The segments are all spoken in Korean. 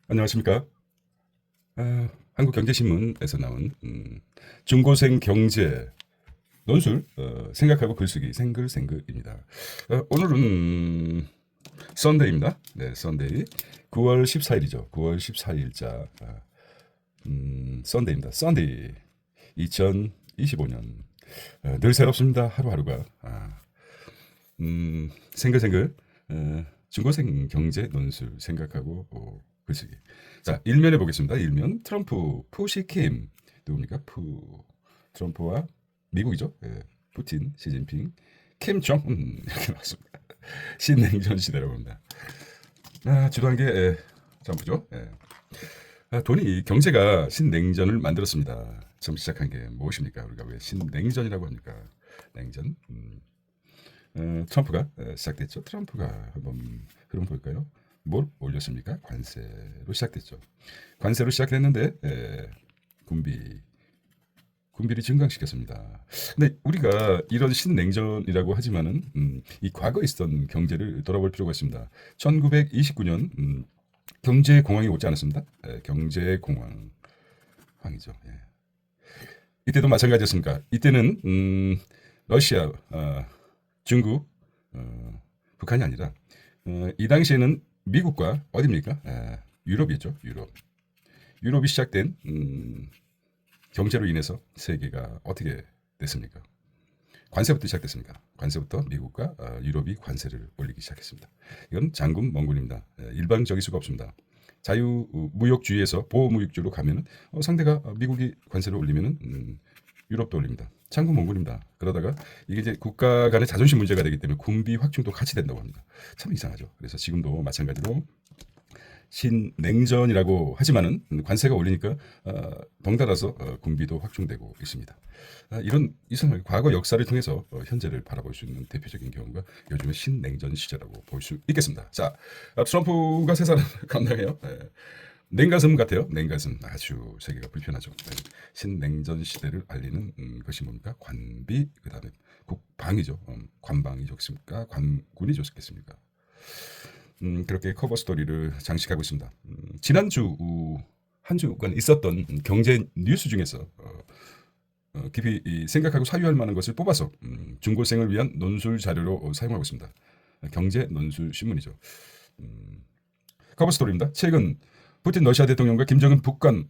안녕하십니까? 한국경제신문에서 나온 중고생 경제 논술 생각하고 글쓰기 생글생글입니다. 오늘은 썬데이입니다. 네, 썬데이 9월 14일이죠. 9월 14일자 썬데이입니다. 썬데이 2025년 늘 새롭습니다. 하루하루가 생글생글 중고생 경제 논술 생각하고 글쓰기. 자, 일면해 보겠습니다. 일면 트럼프 푸시킴 누굽니까? 트럼프와 미국이죠. 예, 푸틴, 시진핑, 김정은 이렇게 나왔습니다. 신냉전 시대라고 합니다. 주도한 게 트럼프죠. 예. 돈이 경제가 신냉전을 만들었습니다. 처음 시작한 게 무엇입니까? 우리가 왜 신냉전이라고 합니까? 냉전. 트럼프가 시작됐죠. 트럼프가 한번 흐름 볼까요? 뭘 올렸습니까? 관세로 시작됐죠. 관세로 시작했는데 군비를 증강시켰습니다. 근데 우리가 이런 신냉전이라고 하지만은 이 과거에 있었던 경제를 돌아볼 필요가 있습니다. 1929년 경제공황이 오지 않았습니다. 경제공황이죠. 예. 이때도 마찬가지였습니까? 이때는 러시아, 중국, 북한이 아니라 이 당시에는 미국과 어디입니까? 유럽이죠. 유럽이 시작된 경제로 인해서 세계가 어떻게 됐습니까? 관세부터 시작됐습니까? 관세부터 미국과 유럽이 관세를 올리기 시작했습니다. 이건 장군 멍군입니다. 일방적일 수가 없습니다. 자유무역주의에서 보호무역주의로 가면은 상대가 미국이 관세를 올리면은 유럽도 올립니다. 장군 몽골입니다. 그러다가 이게 이제 국가 간의 자존심 문제가 되기 때문에 군비 확충도 같이 된다고 합니다. 참 이상하죠. 그래서 지금도 마찬가지로 신냉전이라고 하지만은 관세가 올리니까 덩달아서 군비도 확충되고 있습니다. 이런 이상하게 과거 역사를 통해서 현재를 바라볼 수 있는 대표적인 경우가 요즘의 신냉전 시대라고 볼 수 있겠습니다. 자, 트럼프가 세상을 감당해요. 냉가슴 같아요. 냉가슴 아주 세계가 불편하죠. 신냉전 시대를 알리는 것이 뭡니까? 관비 그다음에 국방이죠. 관방이 좋습니까? 관군이 좋겠습니까? 그렇게 커버 스토리를 장식하고 있습니다. 지난주 한 주간 있었던 경제 뉴스 중에서 깊이 생각하고 사유할 만한 것을 뽑아서 중고생을 위한 논술 자료로 사용하고 있습니다. 경제 논술 신문이죠. 커버 스토리입니다. 최근 푸틴 러시아 대통령과 김정은 북한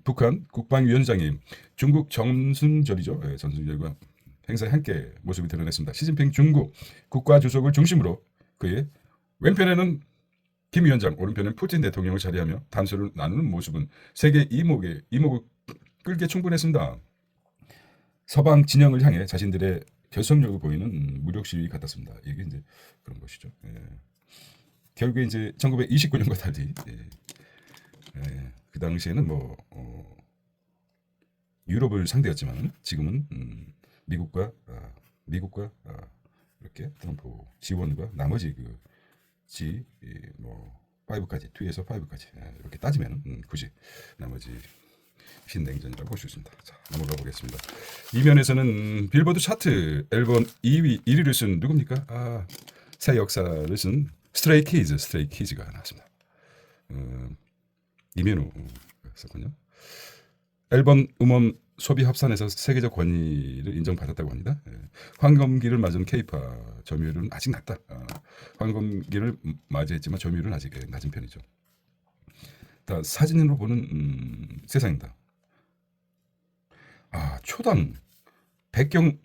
국방위원장이 중국 전순절이죠. 전순절과 행사에 함께 모습을 드러냈습니다. 시진핑 중국 국가주석을 중심으로 그의 왼편에는 김 위원장, 오른편은 푸틴 대통령을 자리하며 단수를 나누는 모습은 세계 이목을 끌게 충분했습니다. 서방 진영을 향해 자신들의 결속력을 보이는 무력 시위 같았습니다. 이게 이제 그런 것이죠. 결국에 이제 1929년과 달리 그 당시에는 뭐 유럽을 상대였지만 지금은 미국과 이렇게 트럼프 지원과 나머지 그 뭐 5까지 2에서 5까지 이렇게 따지면 굳이 나머지 신냉전이라고 볼 수 있습니다. 자, 넘어가 보겠습니다. 이면에서는 빌보드 차트 앨범 2위 1위를 쓴 누굽니까? 새 역사를 쓴 스트레이키즈가 나왔습니다. 이면우 썼군요. 앨범 음원 소비 합산에서 세계적 권위를 인정받았다고 합니다. 황금기를 맞은 케이팝 점유율은 아직 낮다. 황금기를 맞이했지만 점유율은 아직 낮은 편이죠. 다 사진으로 보는 세상입니다. 초당 백경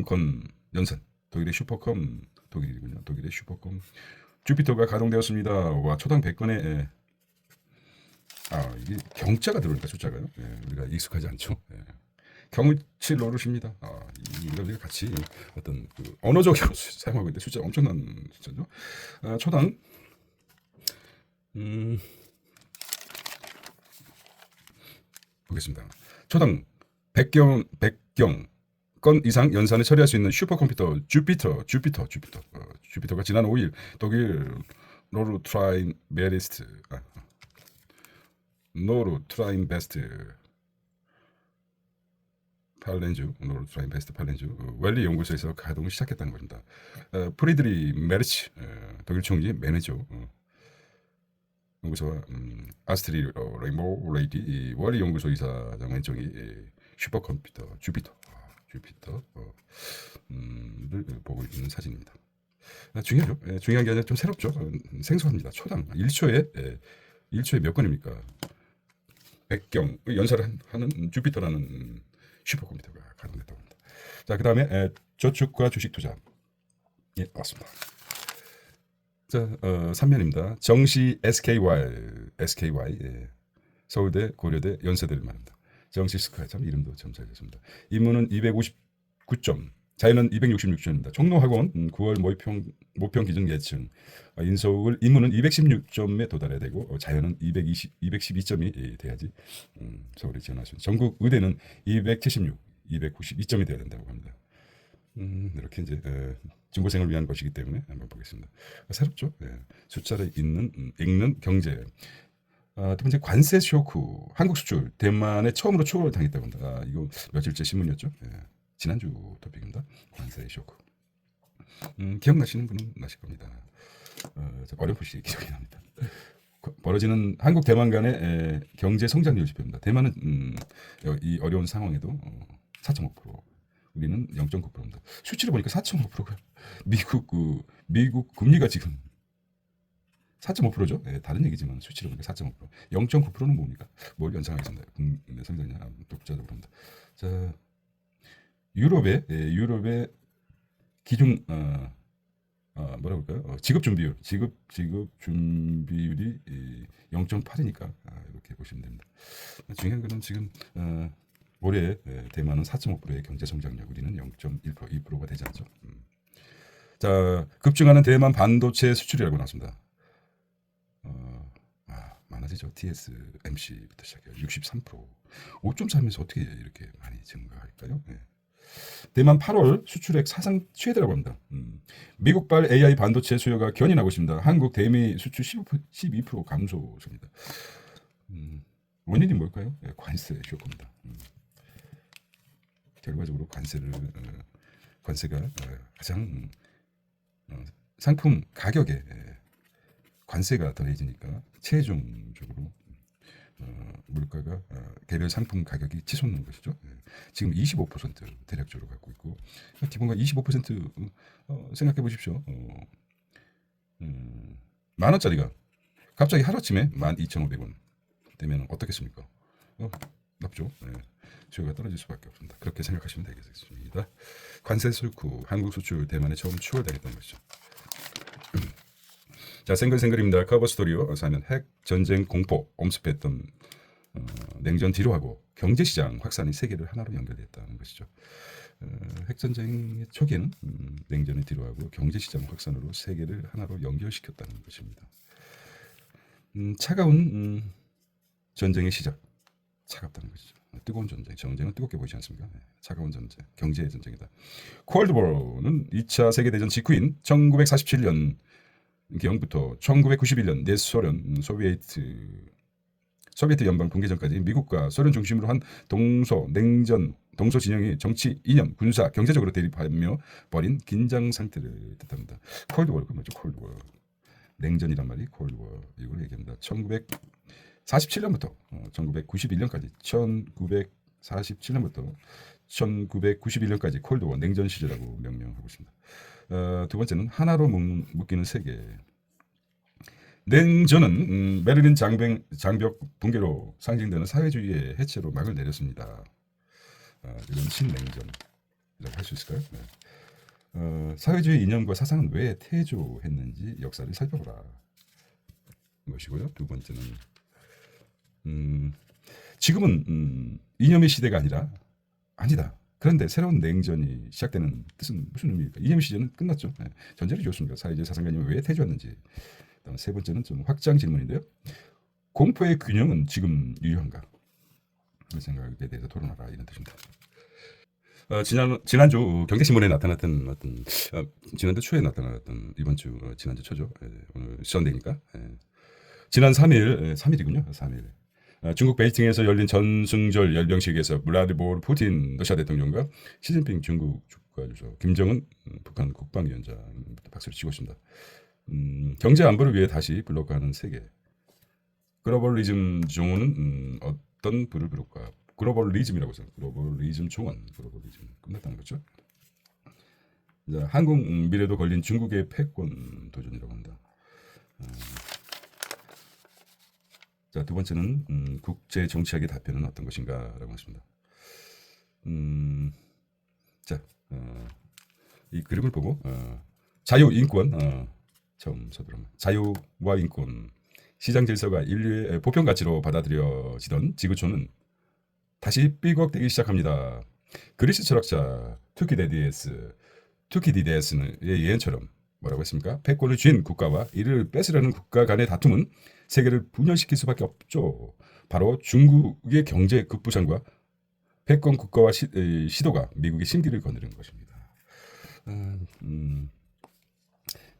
건 연산 독일의 슈퍼컴 독일이군요. 독일의 슈퍼컴 주피터가 가동되었습니다. 와, 초당 100건의 이게 경자가 들어오니까 숫자가요. 우리가 익숙하지 않죠. 경을 칠 노릇입니다. 우리가 같이 어떤 그 언어적으로 사용하고 있는데 숫자 엄청난 숫자죠. 초당 보겠습니다. 초당 100건 이상 연산을 처리할 수 있는 슈퍼컴퓨터 주피터가 지난 5일 독일 노르트라인베스트 팔렌주 웰리 연구소에서 가동을 시작했다는 겁니다. 프리드리 메르치 독일 총리 매니저 연구소와 아스트리 레인보우 레이디 월리 연구소 이사장 왼쪽이 슈퍼컴퓨터 주피터를 보고 있는 사진입니다. 중요하죠. 중요한 게 아니라 좀 새롭죠. 생소합니다. 초당 1초에 몇 건입니까? 100경 연사를 하는 주피터라는 슈퍼컴퓨터가 가동됐다고 합니다. 자, 그 다음에 저축과 주식 투자. 예, 왔습니다. 자, 3면입니다. 정시 SKY, 예. 서울대, 고려대, 연세대를 말합니다. 정시 스카이, 참 이름도 참 잘 됐습니다. 인문은 259점, 자연은 266점입니다. 종로학원 9월 모평 기준 예측. 인서울 인문은 216점에 도달해야 되고 자연은 212점이 돼야지 서울에 지원할 수 있는. 전국 의대는 292점이 돼야 된다고 합니다. 이렇게 이제 중고생을 위한 것이기 때문에 한번 보겠습니다. 새롭죠? 숫자를 읽는 경제. 두 번째 관세 쇼크. 한국 수출 대만에 처음으로 초과를 당했다고 합니다. 이거 며칠째 신문이었죠? 지난주 토픽입니다. 관세 쇼크. 기억나시는 분은 나실 겁니다. 어렴풋이 기억이 납니다. 벌어지는 한국 대만 간의 경제 성장률 지표입니다. 대만은 이 어려운 상황에도 4.5%, 우리는 0.9%입니다. 수치를 보니까 4.5%가 미국 금리가 지금 4.5%죠. 다른 얘기지만 수치를 보니까 4.5%. 0.9%는 뭡니까? 뭘 연상하겠습니다. 국내 성장량 독자적으로 합니다. 자, 유럽의 기준 뭐라고 할까요? 지급 준비율이 0.8이니까 이렇게 보시면 됩니다. 중요한 것은 지금 올해 대만은 4.5%의 경제 성장력, 우리는 0.1%, 2%가 되지 않죠. 자, 급증하는 대만 반도체 수출이라고 나왔습니다. 많아지죠. TSMC부터 시작해요. 63%. 5.3에서 어떻게 이렇게 많이 증가할까요? 대만 8월 수출액 사상 최대라고 합니다. 미국발 AI 반도체 수요가 견인하고 있습니다. 한국 대미 수출 12% 감소입니다. 원인이 뭘까요? 관세 쇼크입니다. 결과적으로 관세가 가장 상품 가격에 관세가 더해지니까 최종적으로 물가가 개별 상품 가격이 치솟는 것이죠. 지금 25% 대략적으로 갖고 있고 기본가 25% 생각해 보십시오. 만 원짜리가 갑자기 하루아침에 12,500원 되면 어떻겠습니까? 나쁘죠. 수요가 떨어질 수밖에 없습니다. 그렇게 생각하시면 되겠습니다. 관세 슬쿠 한국 수출 대만에 처음 추월되겠다는 것이죠. 자, 생글생글입니다. 커버 스토리요. 사면 핵 전쟁 공포 엄습했던 냉전 뒤로 하고 경제시장 확산이 세계를 하나로 연결됐다는 것이죠. 핵전쟁의 초기에는 냉전을 뒤로 하고 경제시장 확산으로 세계를 하나로 연결시켰다는 것입니다. 차가운 전쟁의 시작. 차갑다는 것이죠. 뜨거운 전쟁. 전쟁은 뜨겁게 보이지 않습니까? 차가운 전쟁. 경제의 전쟁이다. 콜드워는 2차 세계대전 직후인 1947년 경부터 1991년 내소련 소비에트 연방 붕괴 전까지 미국과 소련 중심으로 한 동소 진영이 정치, 이념, 군사, 경제적으로 대립하며 벌인 긴장 상태를 뜻합니다. 콜드워가 뭐죠? 콜드워. 냉전이란 말이 콜드워 이걸 얘기합니다. 1947년부터 1991년까지 1947년부터 1991년까지 콜드워 냉전 시절이라고 명명하고 있습니다. 두 번째는 하나로 묶이는 세계. 냉전은 베를린 장벽 붕괴로 상징되는 사회주의의 해체로 막을 내렸습니다. 이건 신냉전이라고 할 수 있을까요? 사회주의 이념과 사상은 왜 퇴조했는지 역사를 살펴보라. 것이고요. 두 번째는 지금은 이념의 시대가 아니다. 그런데 새로운 냉전이 시작되는 뜻은 무슨 의미입니까? 이념의 시대는 끝났죠. 전제를 줬습니다. 사회주의 사상가님은 왜 퇴조했는지. 세 번째는 좀 확장 질문인데요. 공포의 균형은 지금 유효한가? 그 생각에 대해서 토론하라 이런 뜻입니다. 지난주 경제신문에 나타났던 지난주 초에 나타났던 지난주 초죠. 오늘 썬데이니까. 지난 3일이군요. 3일. 중국 베이징에서 열린 전승절 열병식에서 블라디미르 푸틴 러시아 대통령과 시진핑 중국 국가주석, 김정은 북한 국방위원장 박수를 치고 있습니다. 경제 안보를 위해 다시 블록하는 세계. 글로벌리즘 종은 어떤 부를 부를까? 글로벌리즘이라고 해서 글로벌리즘 종은 글로벌리즘 끝났다는 거죠. 자, 한국 미래도 걸린 중국의 패권 도전이라고 한다. 자, 두 번째는 국제 정치학의 답변은 어떤 것인가라고 했습니다. 자, 이 그림을 보고 자유 인권 처음 서두르면 자유와 인권 시장 질서가 인류의 보편 가치로 받아들여지던 지구촌은 다시 삐걱대기 시작합니다. 그리스 철학자 투키디데스의 예언처럼 뭐라고 했습니까? 패권을 쥔 국가와 이를 뺏으려는 국가 간의 다툼은 세계를 분열시킬 수밖에 없죠. 바로 중국의 경제 급부상과 패권 국가와 시도가 미국의 심기를 거느리는 것입니다.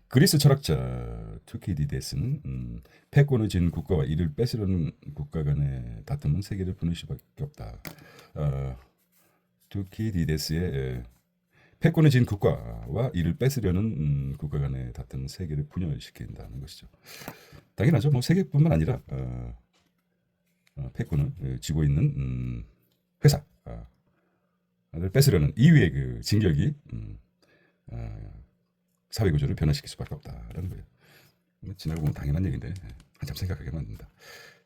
그리스 철학자 투키디데스는 패권을 쥔 국가와 이를 뺏으려는 국가 간의 다툼은 세계를 분열시킬 수밖에 없다. 투키디데스의 패권을 쥔 국가와 이를 뺏으려는 국가 간의 다툼은 세계를 분열시킨다는 것이죠. 당연하죠. 뭐 세계뿐만 아니라 패권을 쥐고 있는 회사를 뺏으려는 2위의 그 진격이 사회 구조를 변화시킬 수밖에 없다라는 거예요. 지나고 보면 당연한 얘기인데 한참 생각하게 만든다.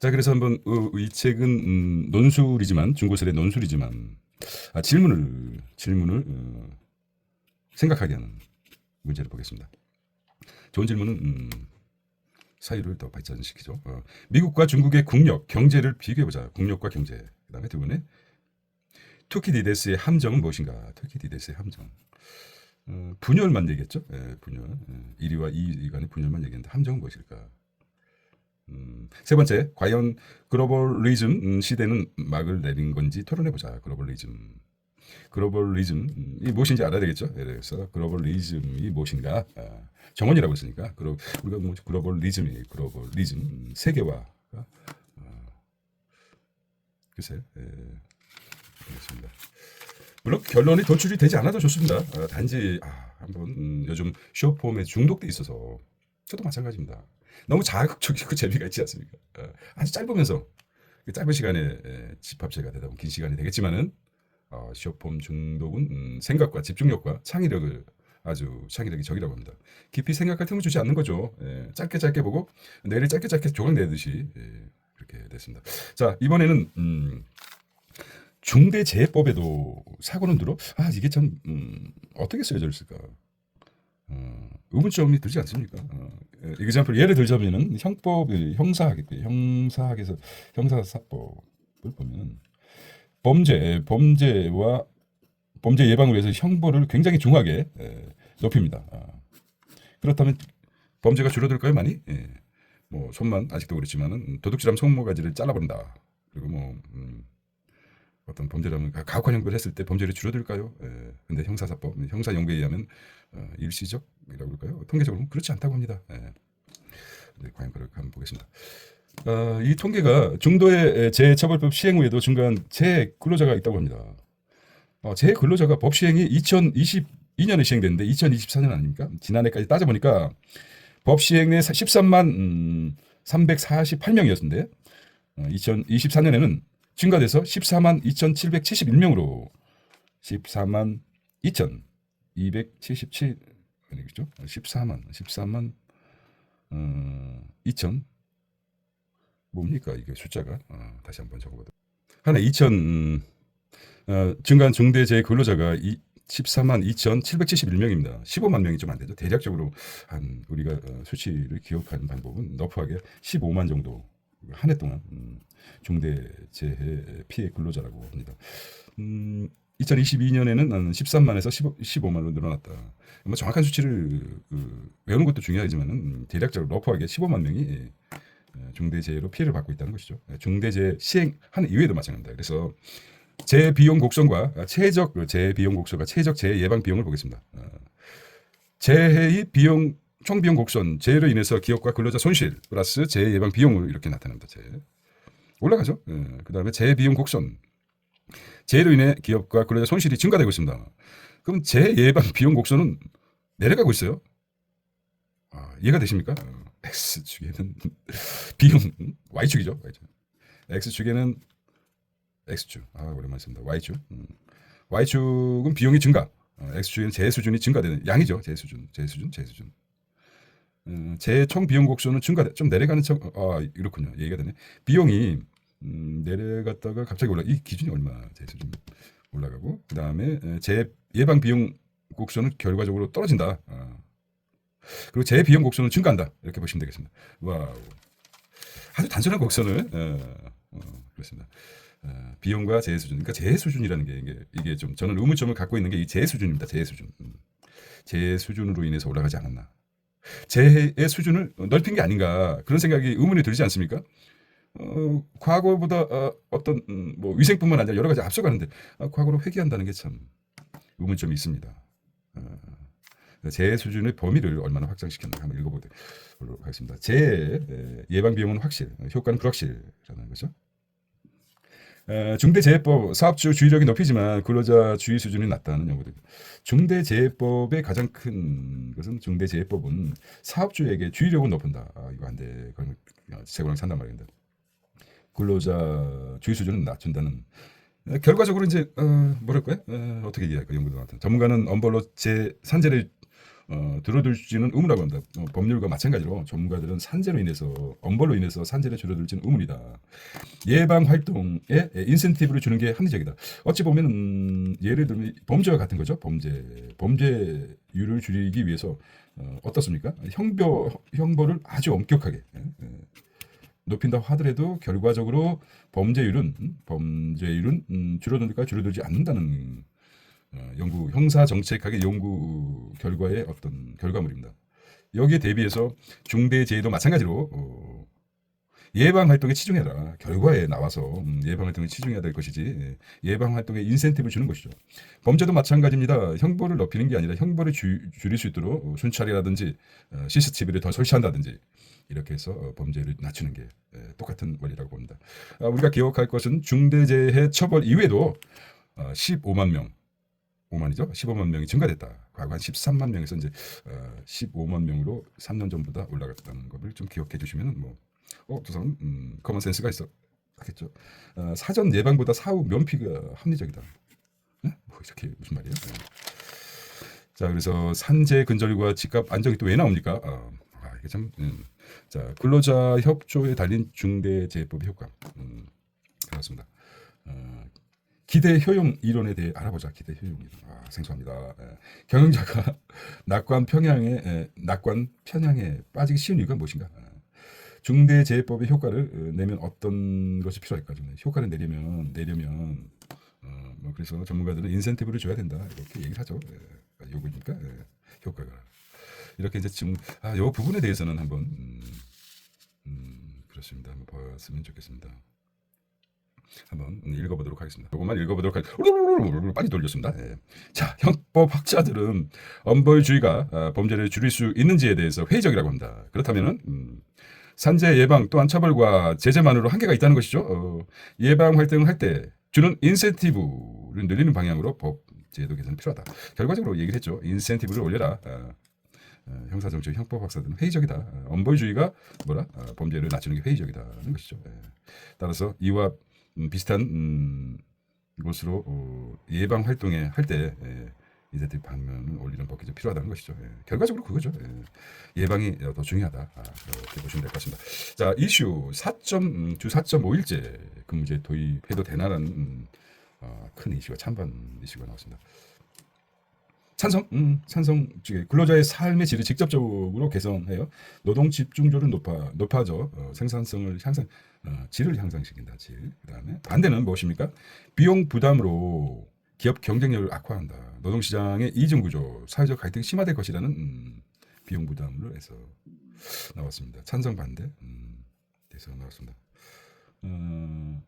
자, 그래서 한번 이 책은 논술이지만 중고설의 논술이지만 질문을 생각하게 하는 문제를 보겠습니다. 좋은 질문은 사유를 더 발전시키죠. 미국과 중국의 국력, 경제를 비교해보자. 국력과 경제. 그 다음에 두 번에 투키디데스의 함정은 무엇인가? 투키디데스의 함정. 분열만 얘기했죠. 분열. 1위와 2위 간의 분열만 얘기했는데 함정은 무엇일까? 세 번째, 과연 글로벌리즘 시대는 막을 내린 건지 토론해보자. 글로벌리즘이 무엇인지 알아야 되겠죠. 그래서 글로벌리즘이 무엇인가? 정원이라고 했으니까 우리가 뭐 글로벌리즘 세계화. 글쎄, 알겠습니다. 물론 결론이 도출이 되지 않아도 좋습니다. 단지 한번 요즘 쇼폼에 중독돼 있어서 저도 마찬가지입니다. 너무 자극적이고 재미가 있지 않습니까? 아주 짧으면서 짧은 시간에 집합체가 되다 보면 긴 시간이 되겠지만은 쇼폼 중독은 생각과 집중력과 창의력이 적이라고 합니다. 깊이 생각할 틈을 주지 않는 거죠. 짧게 보고 내일 짧게 조각 내듯이 그렇게 됐습니다. 자, 이번에는 중대재해법에도 사고는 들어 이게 참 어떻게 쓰여져 있을까? 의문점이 들지 않습니까? 예를 들자면은 형사학에서 형사사법을 보면 범죄 예방을 위해서 형벌을 굉장히 중하게 높입니다. 그렇다면 범죄가 줄어들까요, 많이? 뭐 손만 아직도 그렇지만은 도둑질하면 손모가지를 잘라버린다. 그리고 뭐 어떤 범죄라면 가혹한 형벌을 했을 때 범죄를 줄어들까요? 근데 형사사법, 형사연구에 의하면 일시적이라고 할까요? 통계적으로는 그렇지 않다고 합니다. 네, 과연 그럴까 한번 보겠습니다. 이 통계가 중도의 재해처벌법 시행 후에도 중간 재근로자가 있다고 합니다. 재근로자가 법 시행이 2022년에 시행됐는데 2024년 아닙니까? 지난해까지 따져보니까 법 시행 내 13만 348명이었는데 2024년에는 증가돼서 14만 2,771명으로 14만 2,277 아니겠죠? 14만 2천 뭡니까 이게 숫자가 다시 한번 적어보도록 하나 2천 중간 중대재해 근로자가 14만 2,771명입니다. 15만 명이 좀 안 되죠. 대략적으로 우리가 수치를 기억하는 방법은 너프하게 15만 정도 한 해 동안 중대재해 피해 근로자라고 합니다. 2022년에는 13만에서 15만으로 늘어났다. 뭐 정확한 수치를 외우는 것도 중요하지만 대략적으로 러프하게 15만 명이 중대재해로 피해를 받고 있다는 것이죠. 중대재해 시행하는 이외에도 마찬가지입니다. 그래서 재비용 곡선과 최적 재비용 곡선과 최적 재해 예방 비용을 보겠습니다. 재해의 비용 총 비용 곡선, 재해로 인해서 기업과 근로자 손실 플러스 재해 예방 비용을 이렇게 나타납니다. 올라가죠. 그 다음에 재해 비용 곡선, 재해로 인해 기업과 근로자 손실이 증가되고 있습니다. 그럼 재해 예방 비용 곡선은 내려가고 있어요. 이해가 되십니까? X축에는 비용, Y축이죠. Y축. X축에는 X축. 오랜만에 씁니다. Y축. Y축은 비용이 증가. X축에는 재수준이 증가되는 양이죠. 재수준. 총 비용 곡선은 좀 내려가는 이렇군요. 얘기가 되네. 비용이 내려갔다가 갑자기 이 기준이 얼마 재수준 올라가고 그다음에 재 예방 비용 곡선은 결과적으로 떨어진다. 그리고 재 비용 곡선은 증가한다. 이렇게 보시면 되겠습니다. 와우. 아주 단순한 곡선을 그렇습니다. 비용과 재해 수준. 그러니까 재해 수준이라는 게 이게 좀 저는 의문점을 갖고 있는 게 이 재해 수준입니다. 재해 수준. 재해 수준으로 인해서 올라가지 않았나. 재해의 수준을 넓힌 게 아닌가 그런 생각이 의문이 들지 않습니까? 과거보다 어떤 뭐 위생뿐만 아니라 여러 가지 앞서가는데 과거로 회귀한다는 게 참 의문점이 있습니다. 재해 수준의 범위를 얼마나 확장시켰나 한번 읽어보도록 하겠습니다. 재해 예방 비용은 확실, 효과는 불확실이라는 거죠. 중대재해법 사업주 주의력이 높이지만 근로자 주의 수준이 낮다는 연구들. 중대재해법의 가장 큰 것은 중대재해법은 사업주에게 주의력은 높인다. 이거 안 돼. 그러면 재고랑 산단 말입니다. 근로자 주의 수준은 낮춘다는. 결과적으로 이제 뭐랄까요? 어떻게 얘기할까 연구들 같은. 전문가는 엄벌로 산재를 줄어들지는 의무라고 합니다. 법률과 마찬가지로 전문가들은 산재로 인해서 엄벌로 인해서 산재를 줄어들지는 의무이다. 예방 활동에 인센티브를 주는 게 합리적이다. 어찌 보면 예를 들면 범죄와 같은 거죠. 범죄율을 줄이기 위해서 어떻습니까? 형벌을 아주 엄격하게 높인다 하더라도 결과적으로 범죄율은 줄어들지 않는다는 형사 정책학의 연구 결과의 어떤 결과물입니다. 여기에 대비해서 중대재해도 마찬가지로 예방 활동에 치중해라. 결과에 나와서 예방 활동에 치중해야 될 것이지 예방 활동에 인센티브를 주는 것이죠. 범죄도 마찬가지입니다. 형벌을 높이는 게 아니라 형벌을 줄일 수 있도록 순찰이라든지 CCTV를 더 설치한다든지 이렇게 해서 범죄를 낮추는 게 똑같은 원리라고 봅니다. 우리가 기억할 것은 중대재해 처벌 이외에도 15만 명 15만 명이 증가됐다. 과거 한 13만 명에서 이제 15만 명으로 3년 전보다 올라갔다는 것을 좀 기억해 주시면은 두 사람 커먼 센스가 하겠죠. 사전 예방보다 사후 면피가 합리적이다. 뭐 이렇게 무슨 말이에요? 자, 그래서 산재 근절과 집값 안정이 또 왜 나옵니까? 이게 참. 자, 근로자 협조에 달린 중대재해법의 효과. 그렇습니다. 기대 효용 이론에 대해 알아보자. 기대 효용 이론. 생소합니다. 경영자가 낙관 편향에 빠지기 쉬운 이유가 무엇인가? 중대재해법의 효과를 내면 어떤 것이 필요할까? 효과를 내려면 그래서 전문가들은 인센티브를 줘야 된다. 이렇게 얘기를 하죠. 요거니까 효과가 이렇게 이제 지금 요 부분에 대해서는 한번 그렇습니다. 한번 봤으면 좋겠습니다. 한번 읽어보도록 하겠습니다. 이것만 읽어보도록 하겠습니다. 빨리 돌렸습니다. 자, 형법학자들은 엄벌주의가 범죄를 줄일 수 있는지에 대해서 회의적이라고 합니다. 그렇다면은 산재 예방 또한 처벌과 제재만으로 한계가 있다는 것이죠. 예방 활동을 할 때 주는 인센티브를 늘리는 방향으로 법 제도 개선이 필요하다. 결과적으로 얘기를 했죠. 인센티브를 올려라. 형사정책 형법학사들은 회의적이다. 엄벌주의가 범죄를 낮추는 게 회의적이다는 것이죠. 따라서 이와 비슷한 것으로 예방 활동에 할 때 인센티브 방면을 올리는 법이 좀 필요하다는 것이죠. 결과적으로 그거죠. 예방이 더 중요하다. 이렇게 보시면 될 것 같습니다. 자, 이슈 주 4.5일제 근무제 도입해도 되나라는 큰 이슈가 찬반 이슈가 나왔습니다. 찬성 쪽에 근로자의 삶의 질을 직접적으로 개선해요. 노동 집중도를 높아져 생산성을 질을 향상시킨다. 그다음에 반대는 무엇입니까? 비용 부담으로 기업 경쟁력을 악화한다. 노동시장의 이중구조, 사회적 갈등이 심화될 것이라는 비용 부담으로 해서 나왔습니다. 찬성 반대 돼서 나왔습니다.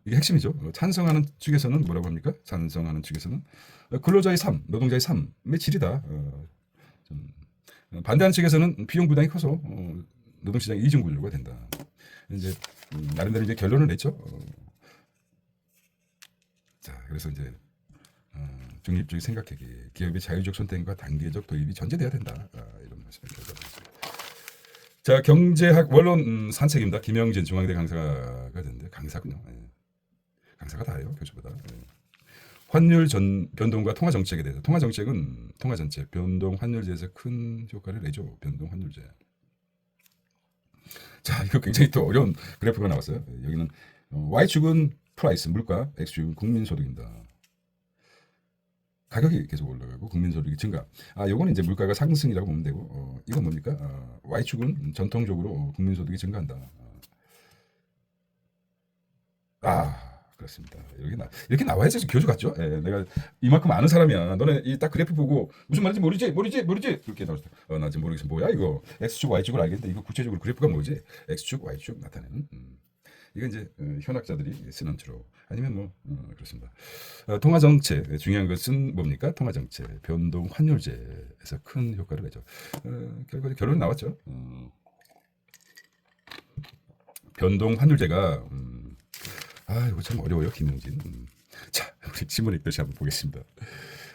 이게 핵심이죠. 찬성하는 측에서는 뭐라고 합니까? 찬성하는 측에서는 근로자의 삶, 노동자의 삶의 질이다. 반대하는 측에서는 비용 부담이 커서 노동시장 이중구조가 된다. 이제 나름대로 이제 결론을 냈죠. 자, 그래서 이제 중립적인 생각하기, 기업의 자율적 선택과 단계적 도입이 전제돼야 된다. 이런 말씀을 드리겠습니다. 자, 경제학 원론 산책입니다. 김영진 중앙대 강사가 됐는데 강사군요. 예. 강사가 다예요, 교수보다. 예. 환율 변동과 통화 정책에 대해서. 통화 정책은 통화 정책, 변동 환율제에서 큰 효과를 내죠. 변동 환율제. 자, 이거 굉장히 또 어려운 그래프가 나왔어요. 여기는 Y축은 프라이스, 물가, X축은 국민소득입니다. 가격이 계속 올라가고 국민소득이 증가. 요거는 이제 물가가 상승이라고 보면 되고, 이건 뭡니까? Y축은 전통적으로 국민소득이 증가한다. 그렇습니다. 이렇게 나와야지 교수 같죠? 예, 내가 이만큼 아는 사람이야. 너네 이 딱 그래프 보고 무슨 말인지 모르지? 그렇게 나오죠. 나 지금 모르겠어. 뭐야 이거? X축, Y축을 알겠는데 이거 구체적으로 그래프가 뭐지? X축, Y축 나타내는. 이건 이제 현학자들이 쓰는 주로 아니면 뭐 그렇습니다. 통화 정책 중요한 것은 뭡니까? 통화 정책 변동 환율제에서 큰 효과를 내죠. 결국 결론이 나왔죠. 변동 환율제가 이거 참 어려워요, 김영진. 자, 우리 신문 읽듯이 한번 보겠습니다.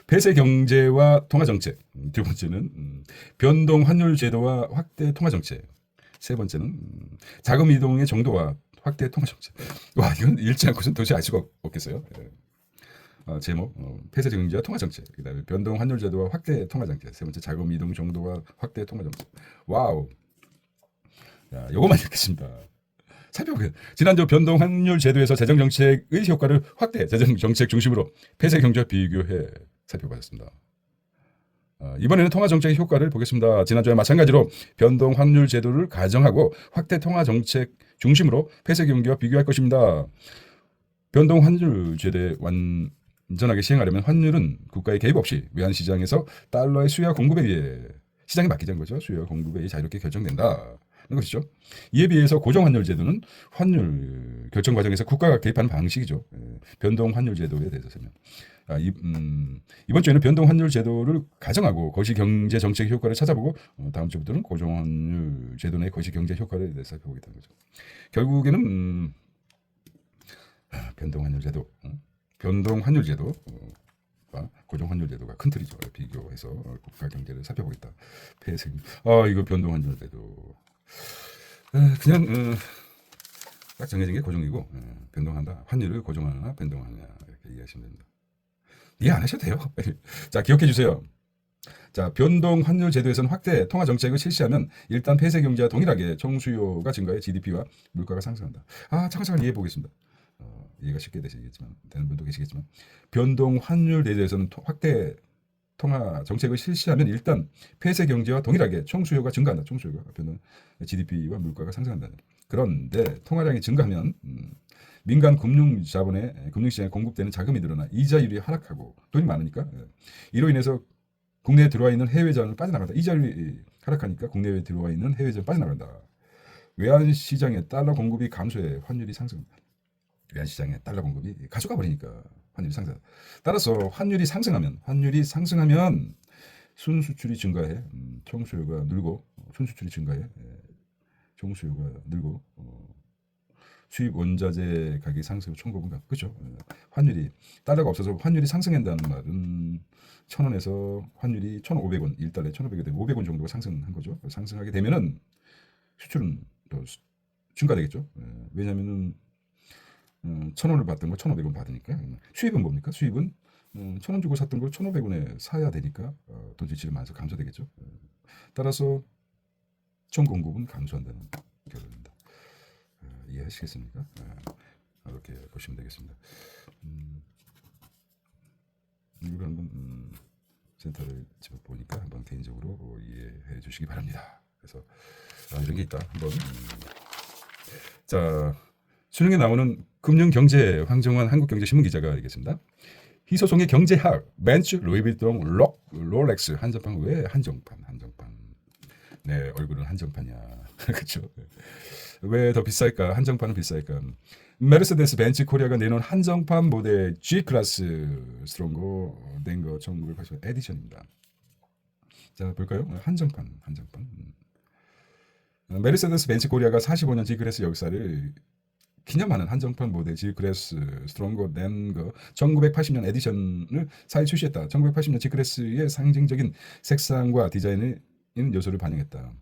폐쇄 경제와 통화 정책. 두 번째는 변동 환율 제도와 확대 통화 정책. 세 번째는 자금 이동의 정도와 확대 통화 정책. 와, 이건 읽지 않고서는 도저히 알 수가 없겠어요. 제목 폐쇄 경제와 통화 정책. 그다음에 변동 환율 제도와 확대 통화 정책. 세 번째 자금 이동 정도와 확대 통화 정책. 와우. 자, 요거만 읽겠습니다. 살펴보겠습니다. 지난주 변동 환율 제도에서 재정 정책의 효과를 확대 재정 정책 중심으로 폐쇄 경제와 비교해 살펴봤습니다. 이번에는 통화 정책의 효과를 보겠습니다. 지난주에 마찬가지로 변동 환율 제도를 가정하고 확대 통화 정책 중심으로 폐쇄 경제와 비교할 것입니다. 변동 환율 제도에 완전하게 시행하려면 환율은 국가의 개입 없이 외환 시장에서 달러의 수요와 공급에 의해 시장에 맡기자는 거죠. 수요와 공급에 의해 자유롭게 결정된다. 것이죠. 이에 비해서 고정 환율 제도는 환율 결정 과정에서 국가가 개입하는 방식이죠. 변동 환율 제도에 대해서 설명. 이번 주에는 변동 환율 제도를 가정하고 거시 경제 정책 효과를 찾아보고 다음 주부터는 고정 환율 제도 내 거시 경제 효과를 대해서 살펴보겠다는 거죠. 결국에는 변동 환율 제도, 변동 환율 제도. 고정 환율 제도가 큰 틀이죠. 비교해서 국가 경제를 살펴보겠다. 폐쇄. 이거 변동 환율 제도. 그냥 딱 정해진 게 고정이고 변동한다. 환율을 고정하느냐 변동하느냐 이렇게 이해하시면 됩니다. 이해 안 하셔도 돼요. 자, 기억해 주세요. 자, 변동 환율 제도에서는 확대 통화 정책을 실시하면 일단 폐쇄 경제와 동일하게 총수요가 증가해 GDP와 물가가 상승한다. 잠깐 이해해 보겠습니다. 이해가 쉽게 되시겠지만 되는 분도 계시겠지만 변동 환율 제도에서는 확대 통화 정책을 실시하면 일단 폐쇄 경제와 동일하게 총수요가 증가한다. 총수요가 변동 GDP와 물가가 상승한다. 그런데 통화량이 증가하면 민간 금융 자본에 금융시장에 공급되는 자금이 늘어나 이자율이 하락하고 돈이 많으니까 이로 인해서 국내에 들어와 있는 해외 자본이 빠져나간다. 이자율이 하락하니까 국내에 들어와 있는 해외 자본이 빠져나간다. 외환 시장에 달러 공급이 감소해 환율이 상승한다. 외환 시장에 달러 공급이 가져가 버리니까 환율이 상승. 따라서 환율이 상승하면 순수출이 증가해 총수요가 늘고 순수출이 증가해 총수요가 늘고 수입 원자재 가격이 상승 총고분가 그렇죠. 환율이 달러가 없어서 환율이 상승한다는 말은 1,000원에서 환율이 1,500원 1달러에 1,500원 되면 500원 정도가 상승한 거죠. 상승하게 되면은 수출은 또 증가되겠죠. 왜냐하면은 1,000원을 받던 거 1,500원 받으니까. 수입은 뭡니까? 수입은 1,000원 주고 샀던 걸 1,500원에 사야 되니까 돈 지출이 많아서 감소되겠죠. 따라서 총 공급은 감소한다는 결론입니다. 이해하시겠습니까? 이렇게 보시면 되겠습니다. 이걸 한번 센터를 집어보니까 한번 개인적으로 이해해 주시기 바랍니다. 그래서 이런 게 있다. 한번 자, 수능에 나오는 금융경제 황정환 한국경제신문 기자가 얘기했습니다. 희소송의 경제학 벤츠 루이비통 롤렉스 한정판 왜 한정판 내 얼굴은 한정판이야. 그렇죠. 왜 더 비쌀까? 한정판은 비쌀까? 메르세데스 벤츠 코리아가 내놓은 한정판 모델 G 클래스 스트롱거 낸 거 1980 에디션입니다. 자, 볼까요? 한정판. 메르세데스 벤츠 코리아가 45년 G 클래스 역사를 기념하는 한정판 모델 G 클래스 스트롱거 낸 거 1980년 에디션을 4일 출시했다. 1980년 G 클래스의 상징적인 색상과 디자인의 요소를 반영했다.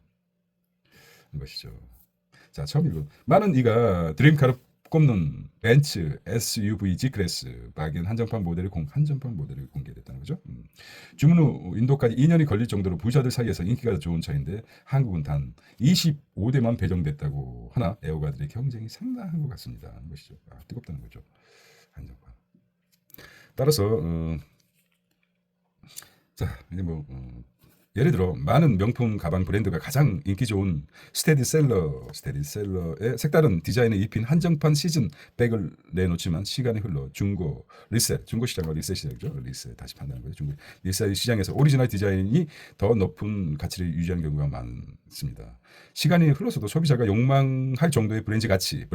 것이죠. 자, 처음 읽어. 많은 이가 드림카를 꼽는 벤츠 SUV G클래스 박연 한정판 모델이 공개됐다는 거죠. 주문 후 인도까지 2년이 걸릴 정도로 부자들 사이에서 인기가 좋은 차인데 한국은 단 25대만 배정됐다고 하나 애호가들의 경쟁이 상당한 것 같습니다. 하는 것이죠. 뜨겁다는 거죠. 한정판. 따라서 자 이제 뭐 예를 들어 많은 명품 가방 브랜드가 가장 인기 좋은 스테디셀러의 색다른 디자인을 입힌 한정판 시즌 백을 내놓지만 시간이 흘러 중고 시장과 리셀 시장이죠. 리셀 다시 판다는 거죠. 중고 리셀 시장에서 오리지널 디자인이 더 높은 가치를 유지하는 경우가 많습니다. 시간이 흘러서도 소비자가 욕망할 정도의 브랜드 가치,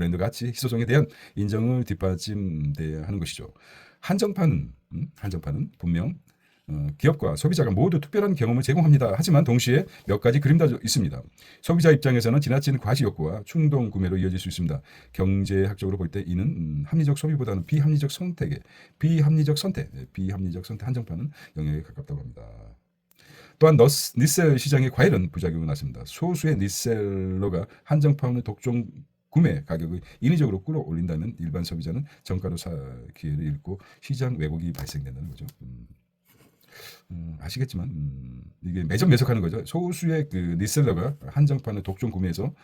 희소성에 대한 인정을 뒷받침돼야 하는 것이죠. 한정판은 분명 기업과 소비자가 모두 특별한 경험을 제공합니다. 하지만 동시에 몇 가지 그림도 있습니다. 소비자 입장에서는 지나친 과시 욕구와 충동 구매로 이어질 수 있습니다. 경제학적으로 볼 때 이는 합리적 소비보다는 비합리적 선택 한정판은 영역에 가깝다고 합니다. 또한 리셀 시장의 과일은 부작용이 났습니다. 소수의 리셀러가 한정판의 독점 구매 가격을 인위적으로 끌어올린다면 일반 소비자는 정가로 살 기회를 잃고 시장 왜곡이 발생된다는 거죠. 아시겠지만 이게 매점 매석하는 거죠. 소수의 그 리셀러가 한정판을 독점 구매해서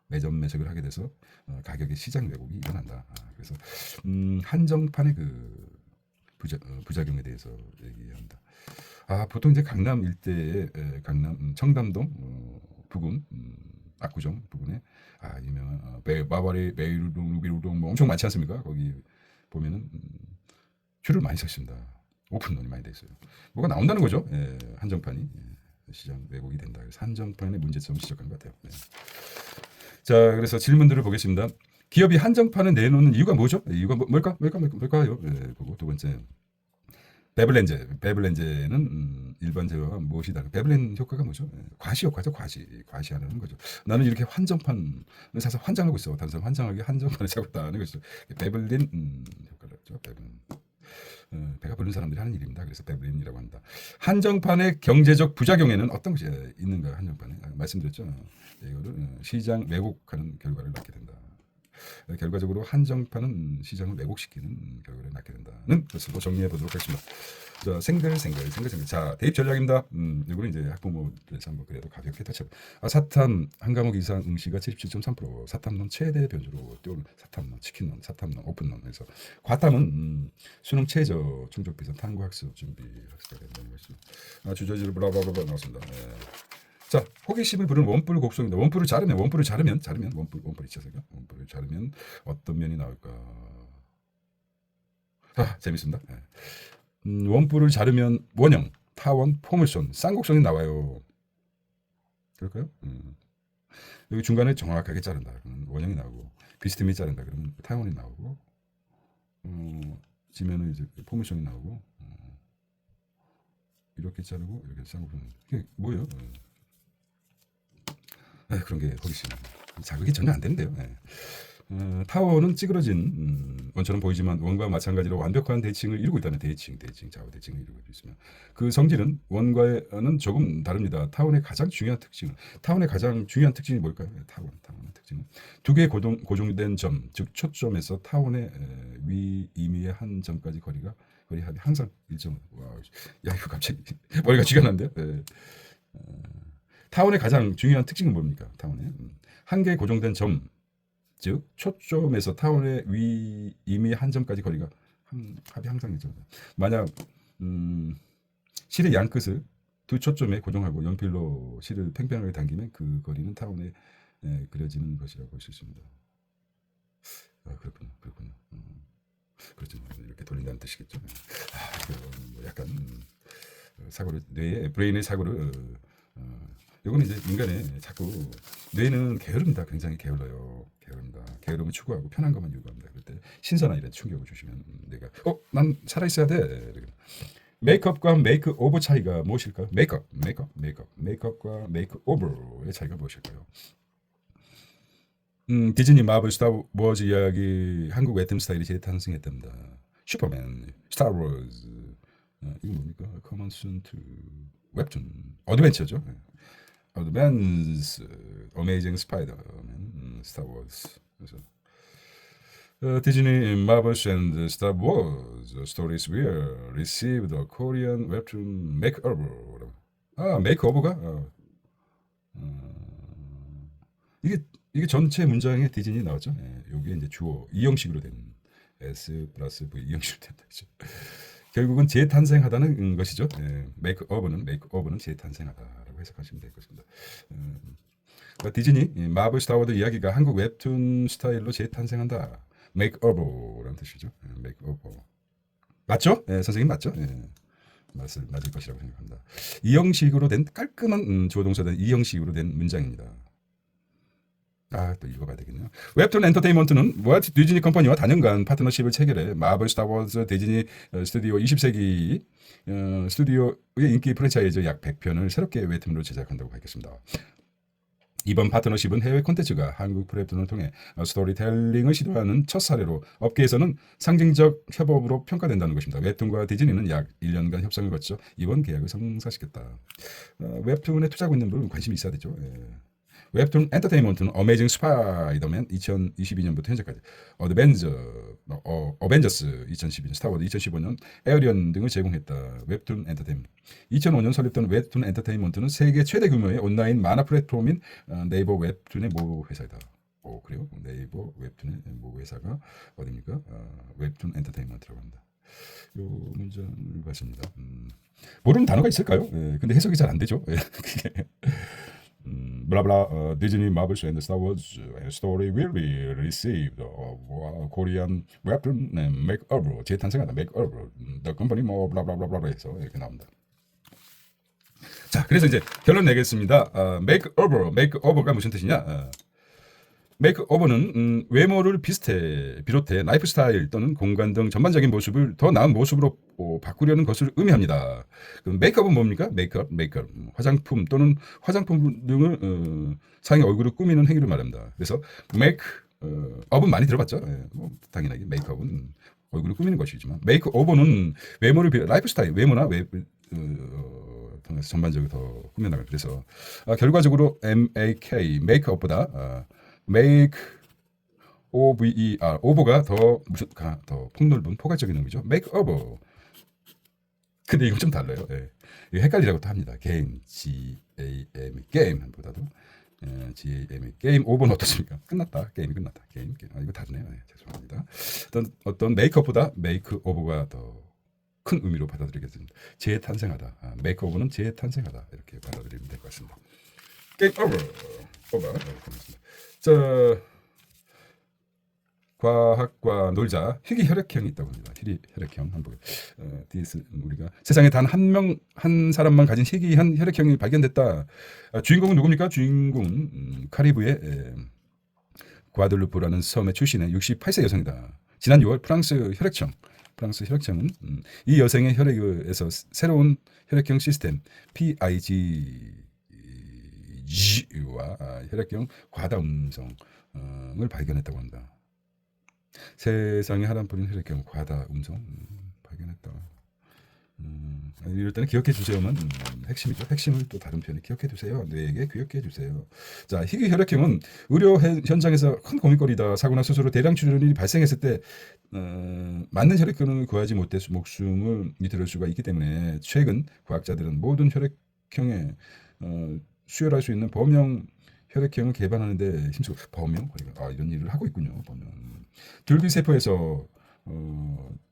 매점 매석을 하게 돼서 가격의 시장 왜곡이 일어난다. 그래서 한정판의 그 부작용에 대해서 얘기합니다. 보통 이제 강남 일대에 강남 청담동 부근 압구정 부근에 유명한 마바리 메이루동 루비루동 뭐 엄청 많지 않습니까? 거기 보면은 줄을 많이 섰습니다. 오픈런이 많이 돼 있어요. 뭐가 나온다는 거죠. 한정판이 시장 왜곡이 된다. 그래서 한정판의 문제점을 지적한 것 같아요. 자, 그래서 질문들을 보겠습니다. 기업이 한정판을 내놓는 이유가 뭐죠? 이유가 뭘까요? 보고 두 번째, 베블렌제는 일반 제어와 무엇이 다른? 베블렌 효과가 뭐죠? 과시 효과죠. 과시하는 거죠. 나는 이렇게 한정판을 사서 환장하고 있어. 다른 사람 환장하게 한정판을 사고 있다는 것이죠. 베블린 효과죠. 베블린. 배가 부른 사람들이 하는 일입니다. 그래서 베블린이라고 한다. 한정판의 경제적 부작용에는 어떤 것이 있는가? 한정판에 말씀드렸죠. 이거를 시장 왜곡하는 결과를 낳게 된다. 결과적으로 한정판은 시장을 왜곡시키는 결과를 낳게 된다는 것으로 정리해 보도록 하겠습니다. 자, 생글. 자, 대입 전략입니다. 이거는 이제 학부모들에서 한번 그래도 가볍게 터치해. 사탐 한 과목 이상 응시가 77.3%, 사탐론 최대 변수로 뛰어오른 사탐론, 치킨론, 사탐론, 오픈론 해서 과탐은 수능 최저 충족 비선 탐구 학습 준비 학습가 된다는 것이죠. 주저지를 블라블라블라 나왔습니다. 자, 호기심을 부르는 원뿔 곡성입니다. 원뿔을 자르면 원뿔을 자르면 어떤 면이 나올까? 재밌습니다. 원뿔을 자르면 원형, 타원, 포물선, 쌍곡선이 나와요. 그럴까요? 여기 중간에 정확하게 자른다. 그러면 원형이 나오고 비스듬히 자른다. 그러면 타원이 나오고 지면은 이제 포물선이 나오고 이렇게 자르고 이렇게 쌍곡선. 이게 뭐예요? 그런 게 호기심. 자극이 전혀 안 되는데요. 타워는 찌그러진 원처럼 보이지만 원과 마찬가지로 완벽한 대칭을 이루고 있다는 좌우 대칭을 이루고 있으며 그 성질은 원과는 조금 다릅니다. 타원의 가장 중요한 특징이 뭘까요? 타원의 특징은 두 개의 고정된 점, 즉 초점에서 타원의 위 임의의 한 점까지 거리 항상 일정. 이거 갑자기 머리가 쥐가 난데요. 타원의 가장 중요한 특징은 뭡니까? 타원의 한 개의 고정된 점, 즉 초점에서 타원의 위 임의 한 점까지 거리가 합이 항상 일정하다. 만약 실의 양 끝을 두 초점에 고정하고 연필로 실을 팽팽하게 당기면 그 거리는 타원에 그려지는 것이라고 볼 수 있습니다. 그렇군요. 그렇죠. 이렇게 돌린다는 뜻이겠죠. 약간 브레인의 사고를 이거는 이제 인간의 자꾸 뇌는 게으릅니다. 굉장히 게을러요. 게으름을 추구하고 편한 것만 요구합니다. 그럴 때 신선한 이런 충격을 주시면 내가 난 살아있어야 돼. 메이크업과 메이크오버 차이가 무엇일까요? 메이크업과 메이크오버의 차이가 무엇일까요? 디즈니 마블 스타워즈 이야기 한국 애템 스타일이 재탄생했답니다. 슈퍼맨, 스타워즈 이거 뭡니까? 커먼 순 투 웹툰 어드벤처죠. 어드밴스, 어메이징 스파이더맨, 스타워즈. 그래서 디즈니 마블스 앤드 스타워즈 스토리스 will receive the Korean webtoon makeover. 메이크오버가 이게 이게 전체 문장에 디즈니 나왔죠. 예, 여기에 이제 주어 이 형식으로 된 S 플러스 V 이 형식으로 된다. 그죠? 결국은 재탄생하다는 것이죠. 예, 메이크오버는 재탄생하다라고 해석하시면 될 것입니다. 디즈니 마블 스타워즈 이야기가 한국 웹툰 스타일로 재탄생한다. 메이크오버라는 뜻이죠. 메이크오버 맞죠? 예, 선생님 맞죠? 예. 맞을 것이라고 생각합니다. 이 형식으로 된 깔끔한 주어 동사된 이 형식으로 된 문장입니다. 또 읽어봐야 되겠네요. 웹툰 엔터테인먼트는 월트 디즈니 컴퍼니와 다년간 파트너십을 체결해 마블 스타워즈 디즈니 스튜디오 20세기 스튜디오의 인기 프랜차이즈 약 100편을 새롭게 웹툰으로 제작한다고 밝혔습니다. 이번 파트너십은 해외 콘텐츠가 한국 웹툰을 통해 스토리텔링을 시도하는 첫 사례로 업계에서는 상징적 협업으로 평가된다는 것입니다. 웹툰과 디즈니는 약 1년간 협상을 거쳐 이번 계약을 성사시켰다. 웹툰에 투자하고 있는 분은 관심이 있어야 되죠. 예. 웹툰 엔터테인먼트는 어메이징 스파이더맨 2022년부터 현재까지 어벤져스 2012년, 스타워즈 2015년, 에어리언 등을 제공했다. 웹툰 엔터테인먼트 2005년 설립된 웹툰 엔터테인먼트는 세계 최대 규모의 온라인 만화 플랫폼인 네이버 웹툰의 모 회사이다. 그래요? 네이버 웹툰의 모 회사가 어디입니까? 웹툰 엔터테인먼트라고 합니다. 요 문장을 봤습니다. 모르는 단어가 있을까요? 예, 근데 해석이 잘 안 되죠. 예, 그게. blah Disney, Marvel, and Star Wars story will be received Korean webtoon makeover 재탄생하다 makeover the company 뭐 blah 해서 이렇게 나옵니다. 자, 그래서 이제 결론 내겠습니다. makeover가 무슨 뜻이냐? 메이크오버는 외모를 비롯해 라이프 스타일 또는 공간 등 전반적인 모습을 더 나은 모습으로 바꾸려는 것을 의미합니다. 메이크업은 뭡니까? 메이크업, 화장품 또는 화장품 등을 사용해 얼굴을 꾸미는 행위를 말합니다. 그래서 메이크업은 많이 들어봤죠. 당연하게 메이크업은 얼굴을 꾸미는 것이지만 메이크오버는 외모를 라이프 스타일, 외모나 통해서 전반적으로 더 꾸며나갈. 그래서 결과적으로 메이크업보다 오버가 더 폭넓은 포괄적인 의미죠. 메이크오버. 근데 이건 좀 달라요. 예. 이거 헷갈리라고도 합니다. 게임, 게임보다도 GAM 게임 오버는 어떻습니까? 끝났다. 게임이 끝났다. 게임. 이거 다르네요. 죄송합니다. 어떤 메이크업보다 메이크오버가 더 큰 의미로 받아들이겠습니다. 재탄생하다. 메이크오버는 재탄생하다. 이렇게 받아들이면 될 것 같습니다. 게임 오버. 자, 과학과 놀자. 희귀혈액형이 있다고 합니다. 희귀혈액형 한번 우리가 세상에 단 한 사람만 가진 희귀한 혈액형이 발견됐다. 주인공은 누굽니까? 주인공은 카리브의 과들루프라는 섬의 출신의 68세 여성이다. 지난 6월 프랑스 혈액청은 이 여성의 혈액에서 새로운 혈액형 시스템 PIG와 혈액형 과다 음성을 발견했다고 합니다. 세상에 하나 뿌린 혈액형 과다 음성 발견했다. 이럴 때는 기억해 주세요만 핵심이죠. 핵심을 또 다른 표현에 기억해 두세요. 뇌에게 기억해 주세요. 자, 희귀 혈액형은 의료 현장에서 큰 고민거리다. 사고나 수술로 대량 출혈이 발생했을 때 맞는 혈액형을 구하지 못해서 목숨을 잃을 수가 있기 때문에 최근 과학자들은 모든 혈액형에 수혈할 수 있는 범용 혈액형을 개발하는데 힘쓰고 범용 이런 일을 하고 있군요. 범용 들비세포에서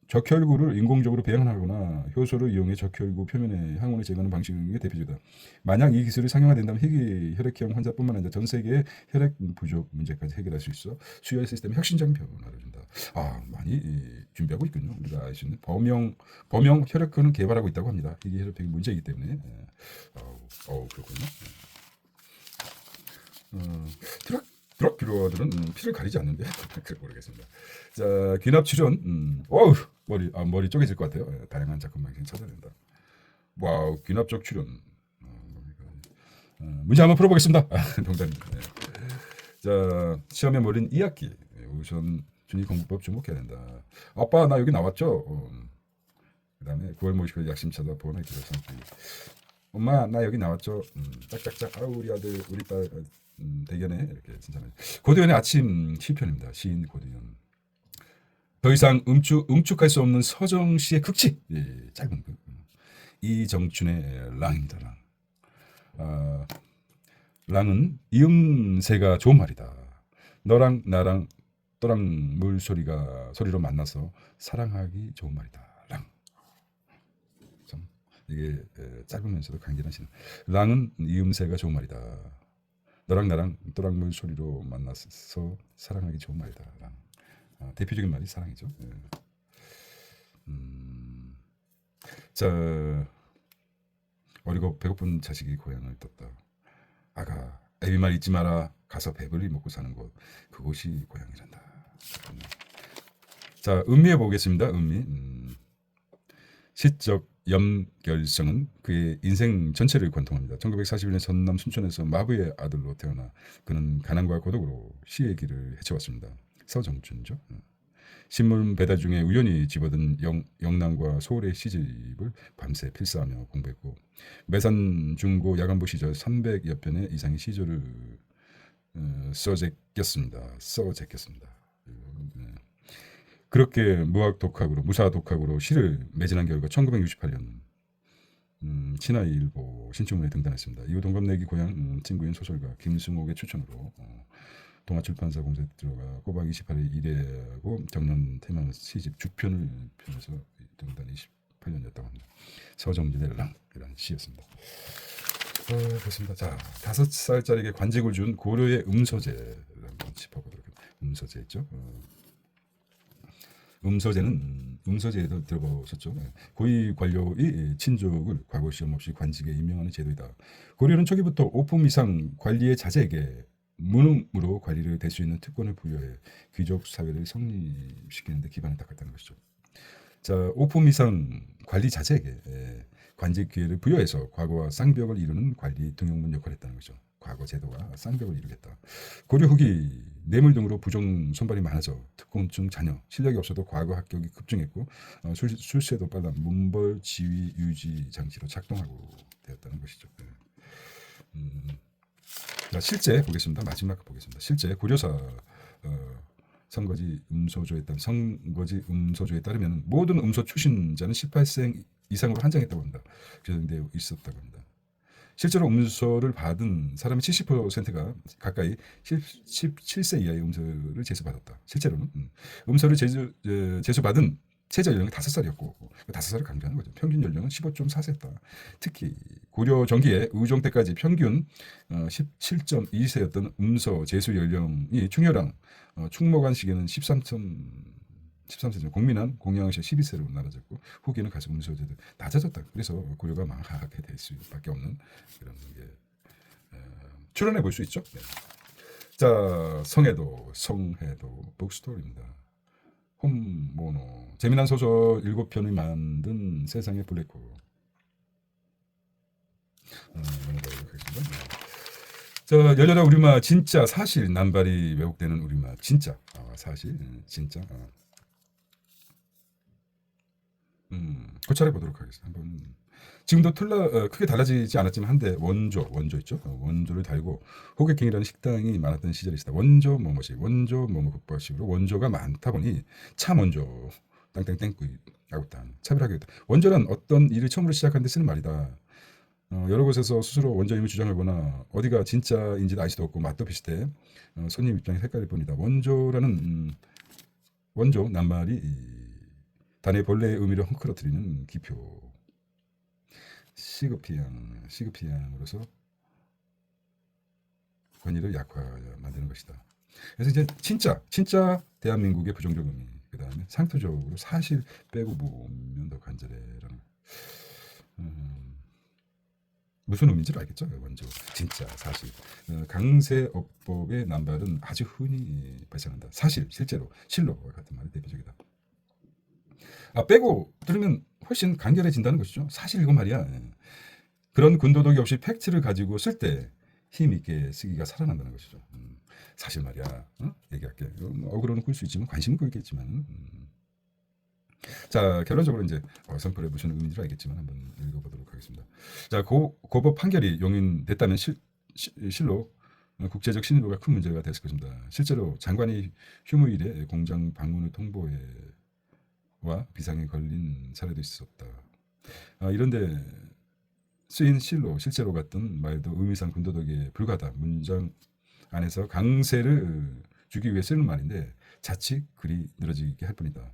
적혈구를 인공적으로 배양하거나 효소를 이용해 적혈구 표면에 항원을 제거하는 방식이 대표적이다. 만약 이 기술이 상용화된다면 희귀 혈액형 환자뿐만 아니라 전 세계의 혈액 부족 문제까지 해결할 수 있어 수혈 시스템에 혁신적인 변화를 준다. 많이 준비하고 있군요. 우리가 알 수 있는 범용 혈액형을 개발하고 있다고 합니다. 희귀 혈액형이 문제이기 때문에 그렇군요. 드럭뷰러들은 피를 가리지 않는데 모르겠습니다. 자, 귀납 출연. 머리 쪼개질 것 같아요. 다양한 작품 방식 찾아야 된다. 와우, 귀납적 출연. 문제 한번 풀어보겠습니다. 농담입니다. 네. 자, 시험에 몰린 2학기 우선 준위 공부법 주목해야 된다. 아빠 나 여기 나왔죠. 그다음에 9월 모의고사 약심차다 보완하기 기록 3주. 엄마 나 여기 나왔죠. 짝짝짝. 아우 우리 아들 우리 딸 대견해 이렇게 칭찬해. 고대현의 아침 시편입니다. 시인 고대현. 더 이상 응축할 수 없는 서정 씨의 극치. 예, 짧은 그 이정춘의 랑입니다. 랑. 아, 랑은 이음새가 좋은 말이다. 너랑 나랑 또랑 소리로 만나서 사랑하기 좋은 말이다. 랑. 참 이게 짧으면서도 간결한 시. 랑은 이음새가 좋은 말이다. 너랑 나랑 또랑 소리로 만나서 사랑하기 좋은 말이다. 랑. 대표적인 말이 사랑이죠. 예. 자, 어리고 배고픈 자식이 고향을 떴다. 아가, 애비 말 잊지 마라. 가서 배불리 먹고 사는 곳, 그곳이 고향이란다. 자, 음미해 보겠습니다. 음미. 시적 염결성은 그의 인생 전체를 관통합니다. 1941년 전남 순천에서 마부의 아들로 태어나 그는 가난과 고독으로 시의 길을 헤쳐왔습니다. 서정춘이죠. 신문 배달 중에 우연히 집어든 영남과 서울의 시집을 밤새 필사하며 공부했고 매산 중고 야간부 시절 300여 편의 이상의 시조를 써제꼈습니다. 그렇게 무사 독학으로 시를 매진한 결과 1968년 친화일보 신춘문에 등단했습니다. 이후 동갑내기 고향 친구인 소설가 김승옥의 추천으로 동아출판사 공사에 들어가 꼬박 28일 1회하고 정년 태만 시집 주편을 펴면서 등단 28년이었다고 합니다. 서정진의 랑이라는 시였습니다. 그렇습니다. 자, 5살짜리에게 관직을 준 고려의 음서제를 한번 짚어보도록 하겠습니다. 음서제 있죠. 음서제에도 들어보셨죠. 고위 관료의 친족을 과거 시험 없이 관직에 임명하는 제도이다. 고려는 초기부터 5품 이상 관리의 자제에게 무능으로 관리를 될 수 있는 특권을 부여해 귀족 사회를 성립시키는 데 기반을 닦았다는 것이죠. 자, 5품 이상 관리 자제에게 관직 기회를 부여해서 과거와 쌍벽을 이루는 관리 등용문 역할을 했다는 것이죠. 과거 제도가 쌍벽을 이루겠다. 고려 후기 뇌물 등으로 부정 손발이 많아져 특공증 자녀, 실력이 없어도 과거 합격이 급증했고 출세도 빨라 문벌 지위 유지 장치로 작동하고 되었다는 것이죠. 자, 실제 보겠습니다. 마지막 보겠습니다. 실제 고려사 선거지 음소조에 따르면 모든 음소 출신자는 18세 이상으로 한정했다고 합니다. 규정되어 있었다고 합니다. 실제로 음소를 받은 사람의 70%가 가까이 17세 이하의 음소를 제수받았다. 실제로는 음소를 제수받은 최저 연령이 5살이었고 5살을 강조하는 거죠. 평균 연령은 15.4세였다. 특히 고려 전기에 의종 때까지 평균 17.2세였던 음서 제수 연령이 충혈왕 충목안 시기에는 13세, 공민왕 공양왕 시 12세로 나눠졌고 후기는 가서 음소제도 낮아졌다. 그래서 고려가 망하게 될 수밖에 없는 그런 게 추론해 볼 수 있죠. 네. 자, 성해도 북스토리입니다. 홈모노 재미난 소설 7편을 만든 세상의 블랙홀. 자, 열려라 우리말 진짜 사실 남발이 왜곡되는 우리말 진짜 사실 진짜 고찰해 보도록 하겠습니다. 한번 지금도 크게 달라지지 않았지만 한데 원조 있죠. 원조를 달고 호객행이라는 식당이 많았던 시절이 있다. 원조 국밥식으로 원조가 많다 보니 참 원조 땅땅땡 아구땅 차별하게 됐다. 원조란 어떤 일을 처음으로 시작하는 데 쓰는 말이다. 여러 곳에서 스스로 원조임을 주장하거나 어디가 진짜인지도 알 수도 없고 맛도 비슷해 손님 입장에 헷갈릴 뿐이다. 원조라는 원조 낱말이 단의 본래의 의미를 헝클어뜨리는 기표. 시급피양으로서 권위를 약화 만드는 것이다. 그래서 이제 진짜 대한민국의 부정적 의미, 그 다음에 상투적으로 사실 빼고 보면 더 간절해라는 무슨 의미인지를 알겠죠? 먼저 진짜 사실 강세어법의 남발은 아주 흔히 발생한다. 사실 실제로 실로와 같은 말이 대표적이다. 빼고 들으면 훨씬 간결해진다는 것이죠. 사실 이거 말이야. 그런 군더더기 없이 팩트를 가지고 쓸 때 힘 있게 쓰기가 살아난다는 것이죠. 사실 말이야. 얘기할게. 어그로는 끌 수 있지만 관심은 끌겠지만 자, 결론적으로 이제 선풀에 무슨 의미인지 알겠지만 한번 읽어보도록 하겠습니다. 자, 고법 판결이 용인됐다면 실로 국제적 신뢰도가 큰 문제가 됐을 것입니다. 실제로 장관이 휴무일에 공장 방문의 통보와 비상에 걸린 사례도 있었다. 이런데 쓰인 실제로 같은 말도 의미상 군도덕에 불과하다. 문장 안에서 강세를 주기 위해 쓰는 말인데 자칫 글이 늘어지게 할 뿐이다.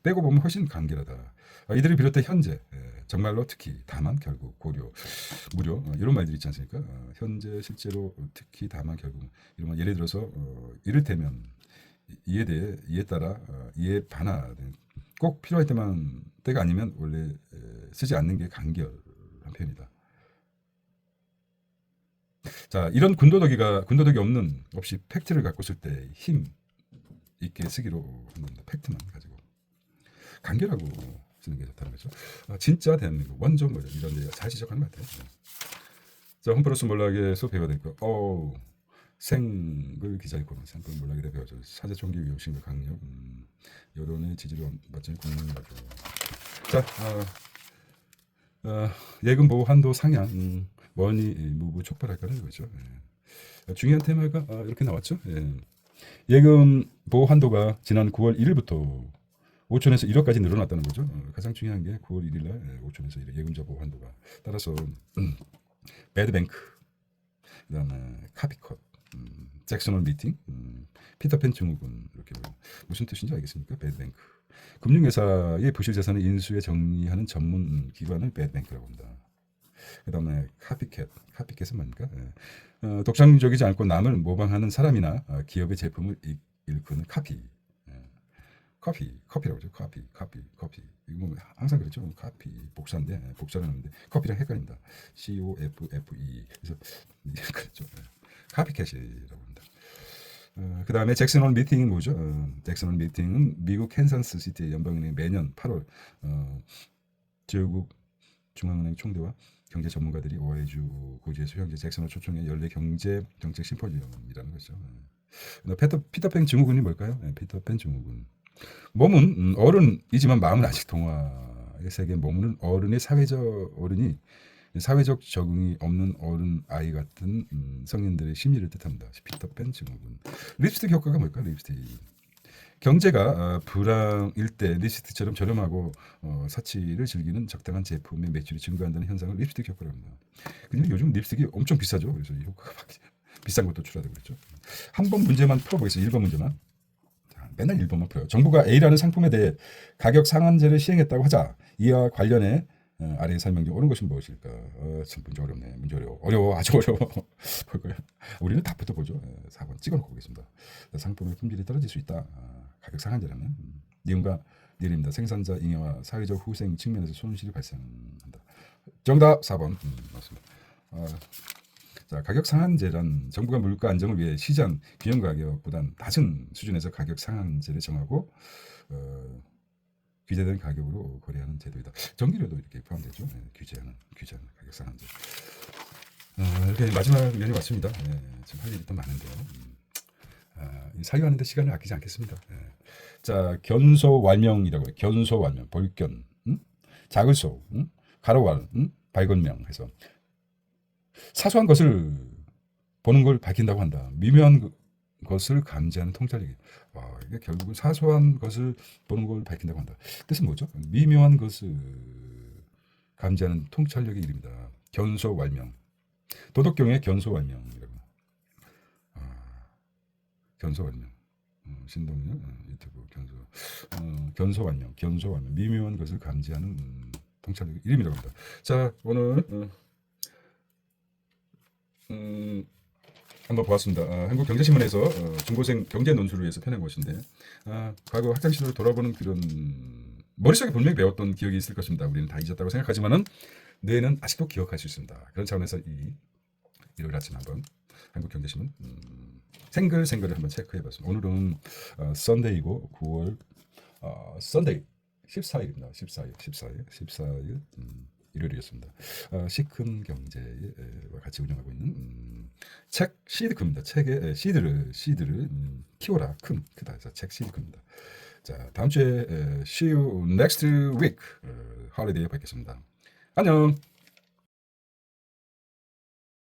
빼고 보면 훨씬 간결하다. 이들을 비롯해 현재 정말로 특히 다만 결국 고려 무료 이런 말들이 있지 않습니까? 현재 실제로 특히 다만 결국 이런 말 예를 들어서 이를테면 이에 따라 이에 반하는 꼭 필요할 때가 아니면 원래 쓰지 않는 게 간결한 표현이다. 자, 이런 군더더기 없는 없이 팩트를 갖고 쓸 때 힘 있게 쓰기로 한 겁니다. 팩트만 가지고 간결하고 쓰는 게 좋다는 거죠. 진짜 대한민국 원조 뭐 이런 데 잘 지적하는 것 같아요. 자, 홈플러스 몰락에서 배워야 될 거. 생글 기자이콘 생글 몰락에 대해 배워줘. 사제 총기 위협신과 강력 여론의 지지로 맞지 국민 라디오. 자, 예금 보호 한도 상향 머니 무브 촉발할까는 거죠. 중요한 테마가 이렇게 나왔죠. 예금 보호 한도가 지난 9월 1일부터 5천에서 1억까지 늘어났다는 거죠. 가장 중요한 게 9월 1일 날 5천에서 1억 예금자 보호 한도가 따라서 배드뱅크 그다음에 카피컷 잭슨홀 미팅 피터팬 증후군 이렇게 무슨 뜻인지 알겠습니까? 배드뱅크 금융회사의 부실 자산을 인수에 정리하는 전문 기관을 배드뱅크라고 합니다. 그다음에 카피캣은 뭡니까? 독창적이지 않고 남을 모방하는 사람이나 기업의 제품을 일컫는 커피라고 하죠. 커피. 이거 뭐 항상 그렇죠. 커피 복사인데 복사를 하는데 커피랑 헷갈린다. COFFE 그래서 그렇죠. 카피캣이라고 합니다. 그다음에 잭슨홀 미팅은 뭐죠? 잭슨홀 미팅은 미국 캔사스 시티 연방은행 매년 8월 제국 중앙은행 총대와 경제 전문가들이 오하이주 고지에서 현재 잭슨홀 초청의 연례 경제 정책 심포지엄이라는 거죠. 피터팬 증후군이 뭘까요? 피터팬 증후군. 몸은 어른이지만 마음은 아직 동화의 세계에 머무는 어른이 사회적 적응이 없는 어른 아이 같은 성인들의 심리를 뜻합니다. 피터팬 증후군. 립스틱 효과가 뭘까? 립스틱. 경제가 불황일 때 립스틱처럼 저렴하고 사치를 즐기는 적당한 제품의 매출이 증가한다는 현상을 립스틱 효과라고 합니다. 근데 요즘 립스틱이 엄청 비싸죠. 그래서 이 효과가 비싼 것도 출하되고 그랬죠. 한 번 문제만 풀어보겠습니다. 1번 문제만. 맨날 1번만 풀어요. 정부가 A라는 상품에 대해 가격 상한제를 시행했다고 하자. 이와 관련해 아래 설명 중 옳은 것은 무엇일까? 참 문제 어렵네. 아주 어려워. 볼 거예요. 우리는 답부터 보죠. 4번 찍어놓고 보겠습니다. 상품의 품질이 떨어질 수 있다. 가격 상한제라는 내용입니다. 생산자 잉여와 사회적 후생 측면에서 손실이 발생한다. 정답 4번 맞습니다. 자, 가격 상한제란 정부가 물가 안정을 위해 시장 균형 가격보단 낮은 수준에서 가격 상한제를 정하고 규제된 가격으로 거래하는 제도이다. 전기료도 이렇게 포함되죠. 규제하는 가격 상한제. 이렇게 마지막 면이 왔습니다. 지금 할 일이 또 많은데요. 사유하는데 시간을 아끼지 않겠습니다. 자, 견소왈명이라고 해요. 견소왈명, 볼견, 자글소, 가로왈, 발건명 해서 사소한 것을 보는 걸 밝힌다고 한다. 미묘한 것을 감지하는 통찰력이. 이게 결국은 사소한 것을 보는 걸 밝힌다고 한다. 뜻은 뭐죠? 미묘한 것을 감지하는 통찰력의 이름이다. 견소왈명. 도덕경의 견소왈명이라고. 견소왈명. 신동엽 유튜브 견소왈명. 미묘한 것을 감지하는 통찰력의 이름이라고 합니다. 자, 오늘 한번 보았습니다. 한국경제신문에서 중고생 경제 논술을 위해서 펴낸 것인데 과거 학창시절을 돌아보는 그런 머릿속에 분명히 배웠던 기억이 있을 것입니다. 우리는 다 잊었다고 생각하지만은 뇌는 아직도 기억할 수 있습니다. 그런 차원에서 일요일 아침 한번 한국경제신문 생글을 한번 체크해봤습니다. 오늘은 썬데이고 9월 썬데이 14일입니다. 14일 일요일이었습니다. 시큰경제와 같이 운영하고 있는 책 시드크입니다. 책의 시드를 키워라 크다 해서 책 시드크입니다. 자, 다음 주에 see you next week. holiday 뵙겠습니다. 안녕.